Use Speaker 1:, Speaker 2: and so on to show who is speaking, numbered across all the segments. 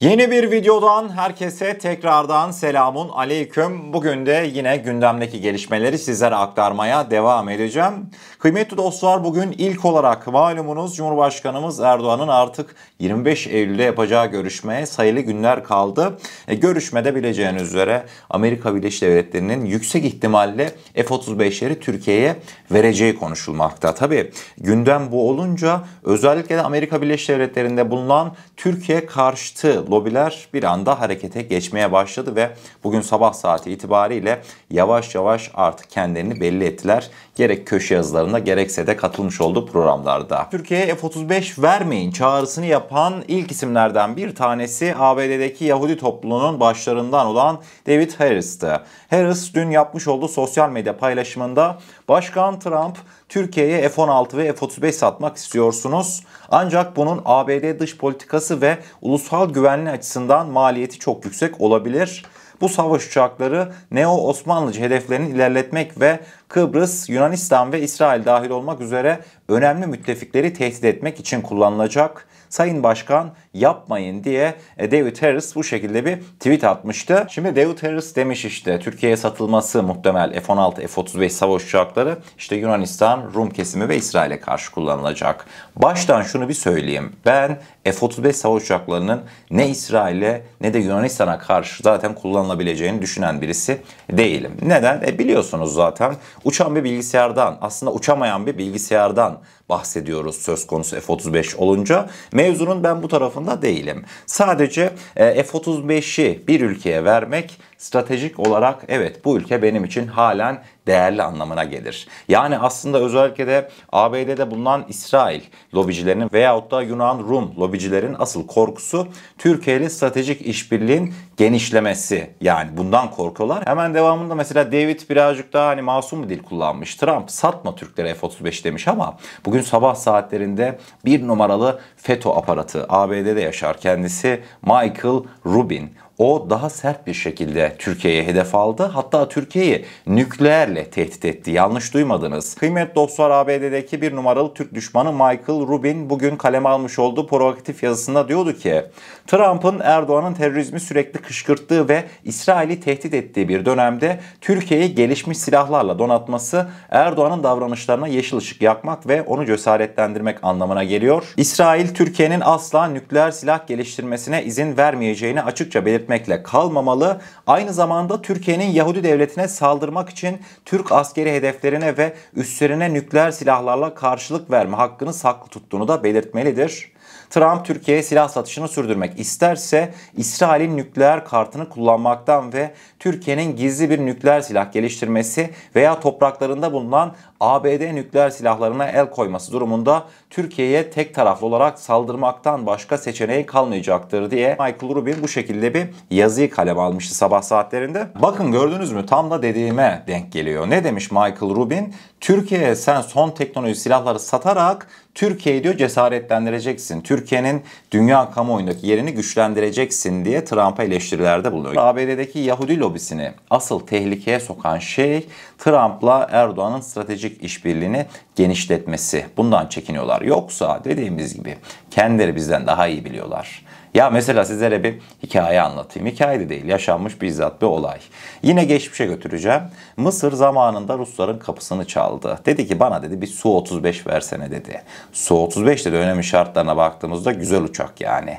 Speaker 1: Yeni bir videodan herkese tekrardan selamun aleyküm. Bugün de yine gündemdeki gelişmeleri sizlere aktarmaya devam edeceğim. Kıymetli dostlar, bugün ilk olarak malumunuz Cumhurbaşkanımız Erdoğan'ın artık 25 Eylül'de yapacağı görüşmeye sayılı günler kaldı. Görüşmede bileceğiniz üzere Amerika Birleşik Devletleri'nin yüksek ihtimalle F-35'leri Türkiye'ye vereceği konuşulmakta. Tabii gündem bu olunca özellikle de Amerika Birleşik Devletleri'nde bulunan Türkiye karşıtı lobiler bir anda harekete geçmeye başladı ve bugün sabah saati itibariyle yavaş yavaş artık kendilerini belli ettiler. Gerek köşe yazılarında gerekse de katılmış olduğu programlarda. Türkiye'ye F-35 vermeyin çağrısını yapan ilk isimlerden bir tanesi ABD'deki Yahudi topluluğunun başlarından olan David Harris'tı. Harris dün yapmış olduğu sosyal medya paylaşımında Başkan Trump, Türkiye'ye F-16 ve F-35 satmak istiyorsunuz. Ancak bunun ABD dış politikası ve ulusal güvenliği açısından maliyeti çok yüksek olabilir. Bu savaş uçakları Neo-Osmanlıcı hedeflerini ilerletmek ve Kıbrıs, Yunanistan ve İsrail dahil olmak üzere önemli müttefikleri tehdit etmek için kullanılacak. Sayın Başkan yapmayın diye David Harris bu şekilde bir tweet atmıştı. Şimdi David Harris demiş işte Türkiye'ye satılması muhtemel F-16, F-35 savaş uçakları işte Yunanistan, Rum kesimi ve İsrail'e karşı kullanılacak. Baştan şunu bir söyleyeyim. Ben F-35 savaş uçaklarının ne İsrail'e ne de Yunanistan'a karşı zaten kullanılabileceğini düşünen birisi değilim. Neden? Biliyorsunuz zaten uçan bir bilgisayardan, aslında uçamayan bir bilgisayardan bahsediyoruz söz konusu F-35 olunca. Mevzunun ben bu tarafında değilim. Sadece F-35'i bir ülkeye vermek stratejik olarak evet bu ülke benim için halen değerli anlamına gelir. Yani aslında özellikle de ABD'de bulunan İsrail lobicilerinin veyahut da Yunan Rum lobicilerin asıl korkusu Türkiye ile stratejik işbirliğin genişlemesi. Yani bundan korkuyorlar. Hemen devamında mesela David birazcık daha masum bir dil kullanmış. Trump satma Türklere F-35 demiş ama bugün sabah saatlerinde bir numaralı FETÖ aparatı ABD'de yaşar kendisi Michael Rubin. O daha sert bir şekilde Türkiye'ye hedef aldı. Hatta Türkiye'yi nükleerle tehdit etti. Yanlış duymadınız. Kıymetli dostlar, ABD'deki bir numaralı Türk düşmanı Michael Rubin bugün kaleme almış olduğu provokatif yazısında diyordu ki Trump'ın Erdoğan'ın terörizmi sürekli kışkırttığı ve İsrail'i tehdit ettiği bir dönemde Türkiye'yi gelişmiş silahlarla donatması Erdoğan'ın davranışlarına yeşil ışık yakmak ve onu cesaretlendirmek anlamına geliyor. İsrail, Türkiye'nin asla nükleer silah geliştirmesine izin vermeyeceğini açıkça belirtmekle kalmamalı. Aynı zamanda Türkiye'nin Yahudi devletine saldırmak için Türk askeri hedeflerine ve üslerine nükleer silahlarla karşılık verme hakkını saklı tuttuğunu da belirtmelidir. Trump Türkiye'ye silah satışını sürdürmek isterse İsrail'in nükleer kartını kullanmaktan ve Türkiye'nin gizli bir nükleer silah geliştirmesi veya topraklarında bulunan ABD nükleer silahlarına el koyması durumunda Türkiye'ye tek taraflı olarak saldırmaktan başka seçeneği kalmayacaktır diye Michael Rubin bu şekilde bir yazıyı kaleme almıştı sabah saatlerinde. Bakın gördünüz mü, tam da dediğime denk geliyor. Ne demiş Michael Rubin? Türkiye'ye sen son teknoloji silahları satarak Türkiye'yi diyor cesaretlendireceksin. Türkiye'nin dünya kamuoyundaki yerini güçlendireceksin diye Trump'a eleştirilerde bulunuyor. ABD'deki Yahudi lobisini asıl tehlikeye sokan şey Trump'la Erdoğan'ın stratejik işbirliğini genişletmesi. Bundan çekiniyorlar. Yoksa dediğimiz gibi kendileri bizden daha iyi biliyorlar. Ya mesela sizlere bir hikaye anlatayım. Hikaye de değil, yaşanmış bizzat bir olay. Yine geçmişe götüreceğim. Mısır zamanında Rusların kapısını çaldı. Dedi ki bana dedi bir Su-35 versene dedi. Su-35 de dönemin şartlarına baktığımızda güzel uçak yani.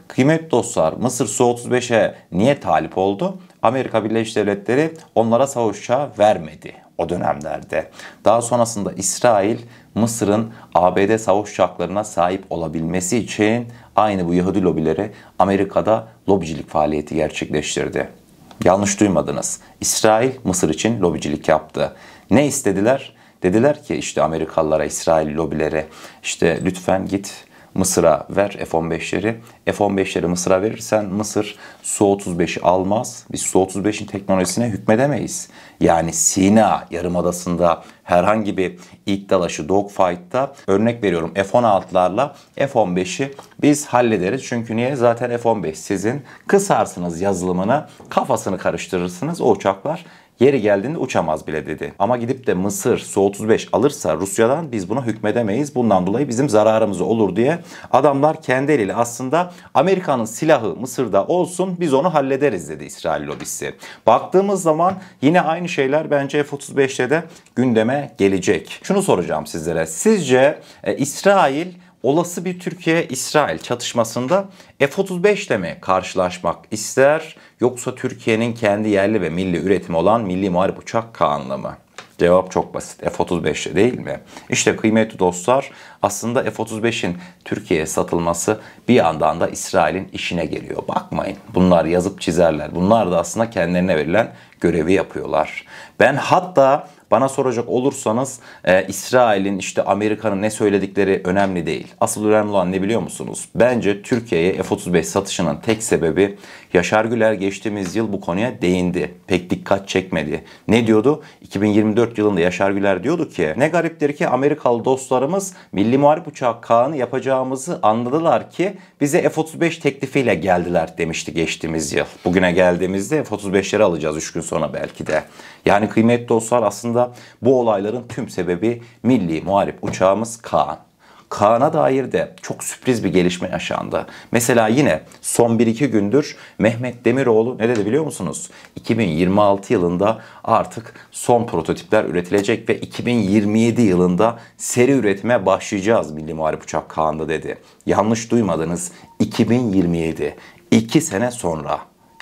Speaker 1: Kıymetli dostlar, Mısır Su-35'e niye talip oldu? Amerika Birleşik Devletleri onlara savaş uçağı vermedi o dönemlerde. Daha sonrasında İsrail, Mısır'ın ABD savaş uçaklarına sahip olabilmesi için aynı bu Yahudi lobileri Amerika'da lobicilik faaliyeti gerçekleştirdi. Yanlış duymadınız. İsrail, Mısır için lobicilik yaptı. Ne istediler? Dediler ki işte Amerikalılara, İsrail lobileri işte lütfen git Mısır'a ver F-15'leri. F-15'leri Mısır'a verirsen Mısır Su-35'i almaz. Biz Su-35'in teknolojisine hükmedemeyiz. Yani Sina Yarımadası'nda herhangi bir ilk dalaşı dogfight'ta örnek veriyorum F-16'larla F-15'i biz hallederiz. Çünkü niye? Zaten F-15 sizin kısarsınız yazılımını, kafasını karıştırırsınız. O uçaklar Yeri geldiğinde uçamaz bile dedi. Ama gidip de Mısır Su-35 alırsa Rusya'dan biz buna hükmedemeyiz. Bundan dolayı bizim zararımız olur diye adamlar kendi eliyle aslında Amerika'nın silahı Mısır'da olsun biz onu hallederiz dedi İsrail lobisi. Baktığımız zaman yine aynı şeyler bence F-35'te de gündeme gelecek. Şunu soracağım sizlere. Sizce İsrail olası bir Türkiye-İsrail çatışmasında F-35 ile mi karşılaşmak ister yoksa Türkiye'nin kendi yerli ve milli üretimi olan Milli Muharip Uçak Kağan'la mı? Cevap çok basit. F-35 değil mi? İşte kıymetli dostlar aslında F-35'in Türkiye'ye satılması bir yandan da İsrail'in işine geliyor. Bakmayın bunlar yazıp çizerler. Bunlar da aslında kendilerine verilen görevi yapıyorlar. Ben hatta bana soracak olursanız İsrail'in işte Amerika'nın ne söyledikleri önemli değil. Asıl önemli olan ne biliyor musunuz? Bence Türkiye'ye F-35 satışının tek sebebi Yaşar Güler geçtiğimiz yıl bu konuya değindi. Pek dikkat çekmedi. Ne diyordu? 2024 yılında Yaşar Güler diyordu ki ne gariptir ki Amerikalı dostlarımız Milli Muharip Uçağı Kağan'ı yapacağımızı anladılar ki bize F-35 teklifiyle geldiler demişti geçtiğimiz yıl. Bugüne geldiğimizde F-35'leri alacağız 3 gün sonra belki de. Yani kıymetli dostlar aslında bu olayların tüm sebebi Milli Muharip Uçağımız Kaan. Kaan'a dair de çok sürpriz bir gelişme yaşandı. Mesela yine son 1-2 gündür Mehmet Demiroğlu ne dedi biliyor musunuz? 2026 yılında artık son prototipler üretilecek ve 2027 yılında seri üretime başlayacağız Milli Muharip Uçak Kaan'da dedi. Yanlış duymadınız, 2027, 2 sene sonra.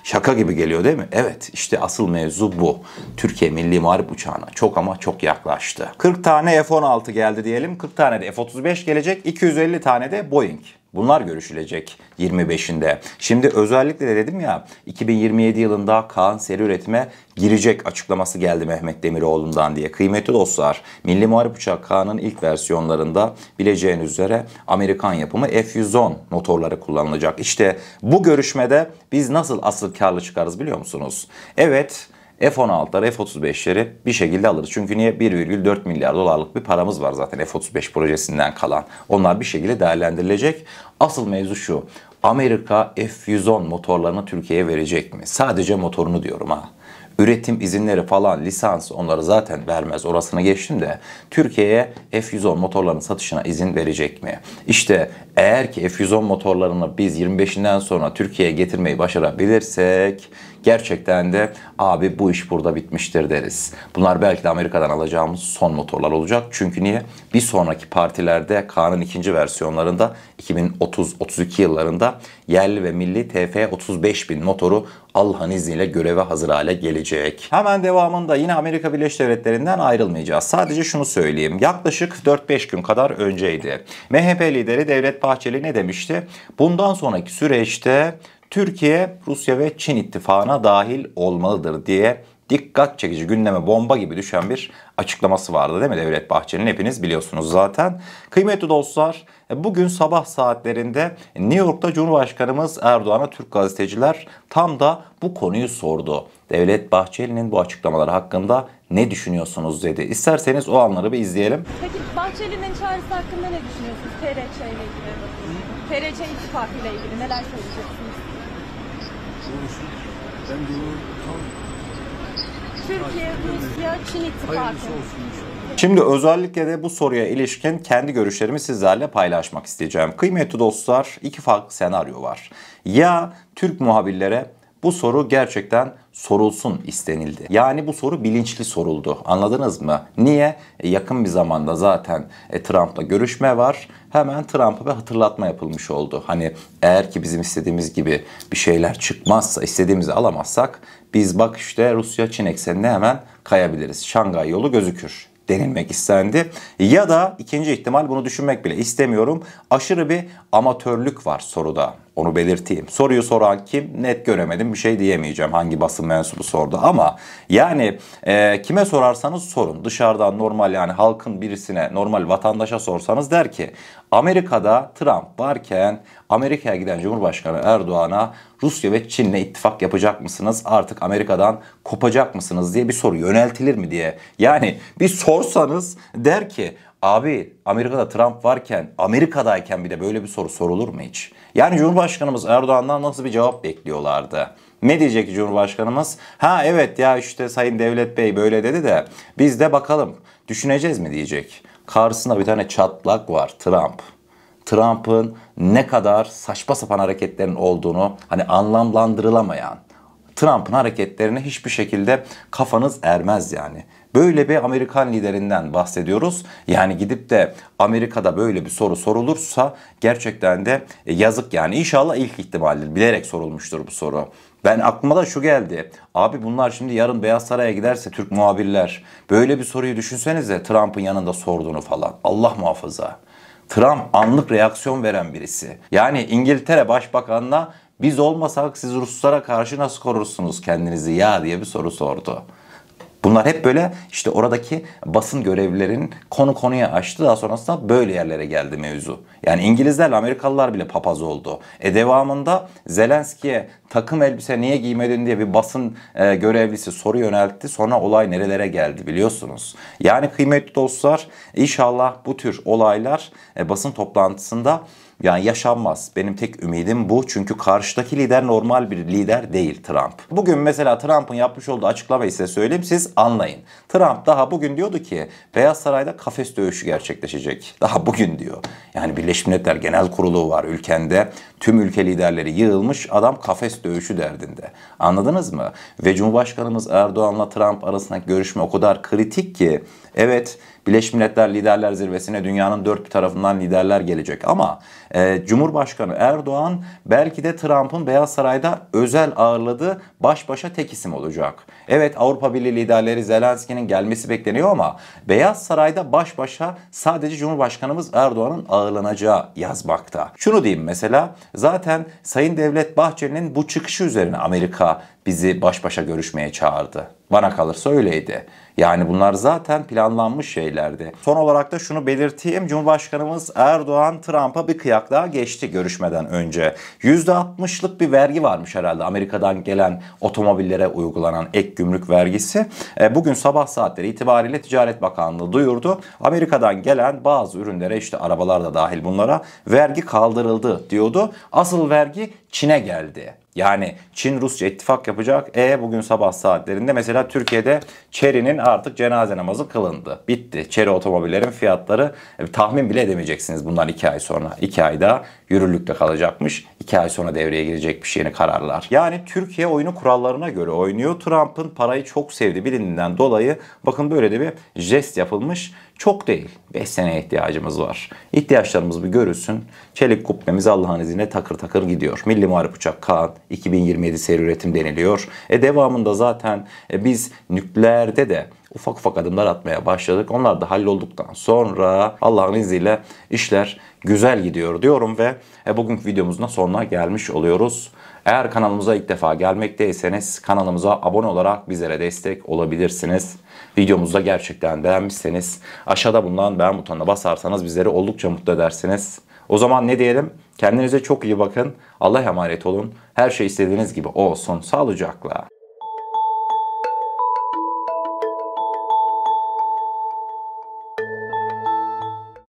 Speaker 1: Şaka gibi geliyor değil mi? Evet, işte asıl mevzu bu. Türkiye Milli Muharip Uçağı'na çok ama çok yaklaştı. 40 tane F-16 geldi diyelim. 40 tane de F-35 gelecek. 250 tane de Boeing. Bunlar görüşülecek 25'inde. Şimdi özellikle de dedim ya 2027 yılında Kaan seri üretime girecek açıklaması geldi Mehmet Demiroğlu'ndan diye. Kıymetli dostlar, Milli Muharip Uçağı Kaan'ın ilk versiyonlarında bileceğiniz üzere Amerikan yapımı F-110 motorları kullanılacak. İşte bu görüşmede biz nasıl asıl karlı çıkarız biliyor musunuz? Evet, F-16'ları, F-35'leri bir şekilde alırız. Çünkü niye? 1,4 milyar dolarlık bir paramız var zaten F-35 projesinden kalan. Onlar bir şekilde değerlendirilecek. Asıl mevzu şu. Amerika F-110 motorlarını Türkiye'ye verecek mi? Sadece motorunu diyorum ha. Üretim izinleri falan, lisans onları zaten vermez. Orasına geçtim de Türkiye'ye F-110 motorlarının satışına izin verecek mi? İşte eğer ki F-110 motorlarını biz 25'inden sonra Türkiye'ye getirmeyi başarabilirsek gerçekten de abi bu iş burada bitmiştir deriz. Bunlar belki de Amerika'dan alacağımız son motorlar olacak. Çünkü niye? Bir sonraki partilerde Kaan'ın ikinci versiyonlarında 2030-32 yıllarında yerli ve milli TF-35.000 motoru Allah'ın izniyle göreve hazır hale gelecek. Hemen devamında yine Amerika Birleşik Devletleri'nden ayrılmayacağız. Sadece şunu söyleyeyim. Yaklaşık 4-5 gün kadar önceydi. MHP lideri Devlet Bahçeli ne demişti? Bundan sonraki süreçte Türkiye, Rusya ve Çin ittifakına dahil olmalıdır diye dikkat çekici, gündeme bomba gibi düşen bir açıklaması vardı değil mi Devlet Bahçeli'nin? Hepiniz biliyorsunuz zaten. Kıymetli dostlar, bugün sabah saatlerinde New York'ta Cumhurbaşkanımız Erdoğan'a Türk gazeteciler tam da bu konuyu sordu. Devlet Bahçeli'nin bu açıklamaları hakkında ne düşünüyorsunuz dedi. İsterseniz o anları bir izleyelim.
Speaker 2: Peki Bahçeli'nin çağrısı hakkında ne düşünüyorsunuz TRC ile ilgili? TRC ittifakı ile ilgili neler söyleyeceksiniz? Türkiye, Rusya, Çin ittifakı.
Speaker 1: Şimdi özellikle de bu soruya ilişkin kendi görüşlerimi sizlerle paylaşmak isteyeceğim. Kıymetli dostlar, iki farklı senaryo var. Ya Türk muhabirlere bu soru gerçekten sorulsun istenildi. Yani bu soru bilinçli soruldu. Anladınız mı? Niye? Yakın bir zamanda zaten Trump'la görüşme var. Hemen Trump'a bir hatırlatma yapılmış oldu. Hani eğer ki bizim istediğimiz gibi bir şeyler çıkmazsa, istediğimizi alamazsak biz bak işte Rusya-Çin eksenine hemen kayabiliriz. Şangay yolu gözükür denilmek istendi. Ya da ikinci ihtimal, bunu düşünmek bile istemiyorum, aşırı bir amatörlük var soruda. Onu belirteyim. Soruyu soran kim? Net göremedim. Bir şey diyemeyeceğim. Hangi basın mensubu sordu. Ama yani kime sorarsanız sorun. Dışarıdan normal, yani halkın birisine, normal vatandaşa sorsanız der ki Amerika'da Trump varken Amerika'ya giden Cumhurbaşkanı Erdoğan'a Rusya ve Çin'le ittifak yapacak mısınız? Artık Amerika'dan kopacak mısınız diye bir soru yöneltilir mi diye. Yani bir sorsanız der ki abi Amerika'da Trump varken, Amerika'dayken bir de böyle bir soru sorulur mu hiç? Yani Cumhurbaşkanımız Erdoğan'dan nasıl bir cevap bekliyorlardı? Ne diyecek Cumhurbaşkanımız? Ha evet ya işte Sayın Devlet Bey böyle dedi de biz de bakalım düşüneceğiz mi diyecek. Karşısında bir tane çatlak var, Trump. Trump'ın ne kadar saçma sapan hareketlerin olduğunu hani anlamlandırılamayan, Trump'ın hareketlerine hiçbir şekilde kafanız ermez yani. Böyle bir Amerikan liderinden bahsediyoruz. Yani gidip de Amerika'da böyle bir soru sorulursa gerçekten de yazık yani. İnşallah ilk ihtimaldir. Bilerek sorulmuştur bu soru. Ben aklıma da şu geldi. Abi bunlar şimdi yarın Beyaz Saray'a giderse Türk muhabirler böyle bir soruyu düşünsenize Trump'ın yanında sorduğunu falan. Allah muhafaza. Trump anlık reaksiyon veren birisi. Yani İngiltere Başbakanı'na biz olmasak siz Ruslara karşı nasıl korursunuz kendinizi ya diye bir soru sordu. Bunlar hep böyle işte oradaki basın görevlilerin konu konuya açtı. Daha sonrasında böyle yerlere geldi mevzu. Yani İngilizlerle Amerikalılar bile papaz oldu. Devamında Zelenski'ye takım elbise niye giymedin diye bir basın görevlisi soru yöneltti. Sonra olay nerelere geldi biliyorsunuz. Yani kıymetli dostlar inşallah bu tür olaylar basın toplantısında yani yaşanmaz. Benim tek ümidim bu. Çünkü karşıdaki lider normal bir lider değil Trump. Bugün mesela Trump'ın yapmış olduğu açıklamayı size söyleyeyim siz anlayın. Trump daha bugün diyordu ki Beyaz Saray'da kafes dövüşü gerçekleşecek. Daha bugün diyor. Yani Birleşmiş Milletler Genel Kurulu var ülkende. Tüm ülke liderleri yığılmış adam kafes dövüşü derdinde. Anladınız mı? Ve Cumhurbaşkanımız Erdoğan'la Trump arasındaki görüşme o kadar kritik ki evet Birleşmiş Milletler Liderler Zirvesi'ne dünyanın dört bir tarafından liderler gelecek ama Cumhurbaşkanı Erdoğan belki de Trump'ın Beyaz Saray'da özel ağırladığı baş başa tek isim olacak. Evet Avrupa Birliği liderleri Zelenski'nin gelmesi bekleniyor ama Beyaz Saray'da baş başa sadece Cumhurbaşkanımız Erdoğan'ın ağırlanacağı yazmakta. Şunu diyeyim mesela zaten Sayın Devlet Bahçeli'nin bu çıkışı üzerine Amerika bizi baş başa görüşmeye çağırdı. Bana kalırsa öyleydi. Yani bunlar zaten planlanmış şeylerdi. Son olarak da şunu belirteyim. Cumhurbaşkanımız Erdoğan Trump'a bir kıyak daha geçti görüşmeden önce. %60'lık bir vergi varmış herhalde Amerika'dan gelen otomobillere uygulanan ek gümrük vergisi. Bugün sabah saatleri itibariyle Ticaret Bakanlığı duyurdu. Amerika'dan gelen bazı ürünlere işte arabalar da dahil bunlara vergi kaldırıldı diyordu. Asıl vergi Çin'e geldi. Yani Çin Rusya ittifak yapacak. Bugün sabah saatlerinde mesela Türkiye'de Chery'nin artık cenaze namazı kılındı. Bitti. Chery otomobillerin fiyatları tahmin bile edemeyeceksiniz bundan 2 ay sonra. 2 ay daha yürürlükte kalacakmış. 2 ay sonra devreye girecekmiş yeni kararlar. Yani Türkiye oyunu kurallarına göre oynuyor. Trump'ın parayı çok sevdi bilindiğinden dolayı bakın böyle de bir jest yapılmış. Çok değil. 5 seneye ihtiyacımız var. İhtiyaçlarımız bir görülsün. Çelik kubbemiz Allah'ın izniyle takır takır gidiyor. Milli Muharip Uçak Kaan 2027 seri üretim deniliyor. Devamında zaten biz nükleerde de ufak ufak adımlar atmaya başladık. Onlar da hallolduktan sonra Allah'ın izniyle işler güzel gidiyor diyorum ve bugünkü videomuzun da sonuna gelmiş oluyoruz. Eğer kanalımıza ilk defa gelmekteyseniz kanalımıza abone olarak bizlere destek olabilirsiniz. Videomuzu da gerçekten beğenmişseniz aşağıda bulunan beğen butonuna basarsanız bizleri oldukça mutlu edersiniz. O zaman ne diyelim? Kendinize çok iyi bakın. Allah'a emanet olun. Her şey istediğiniz gibi olsun. Sağlıcakla.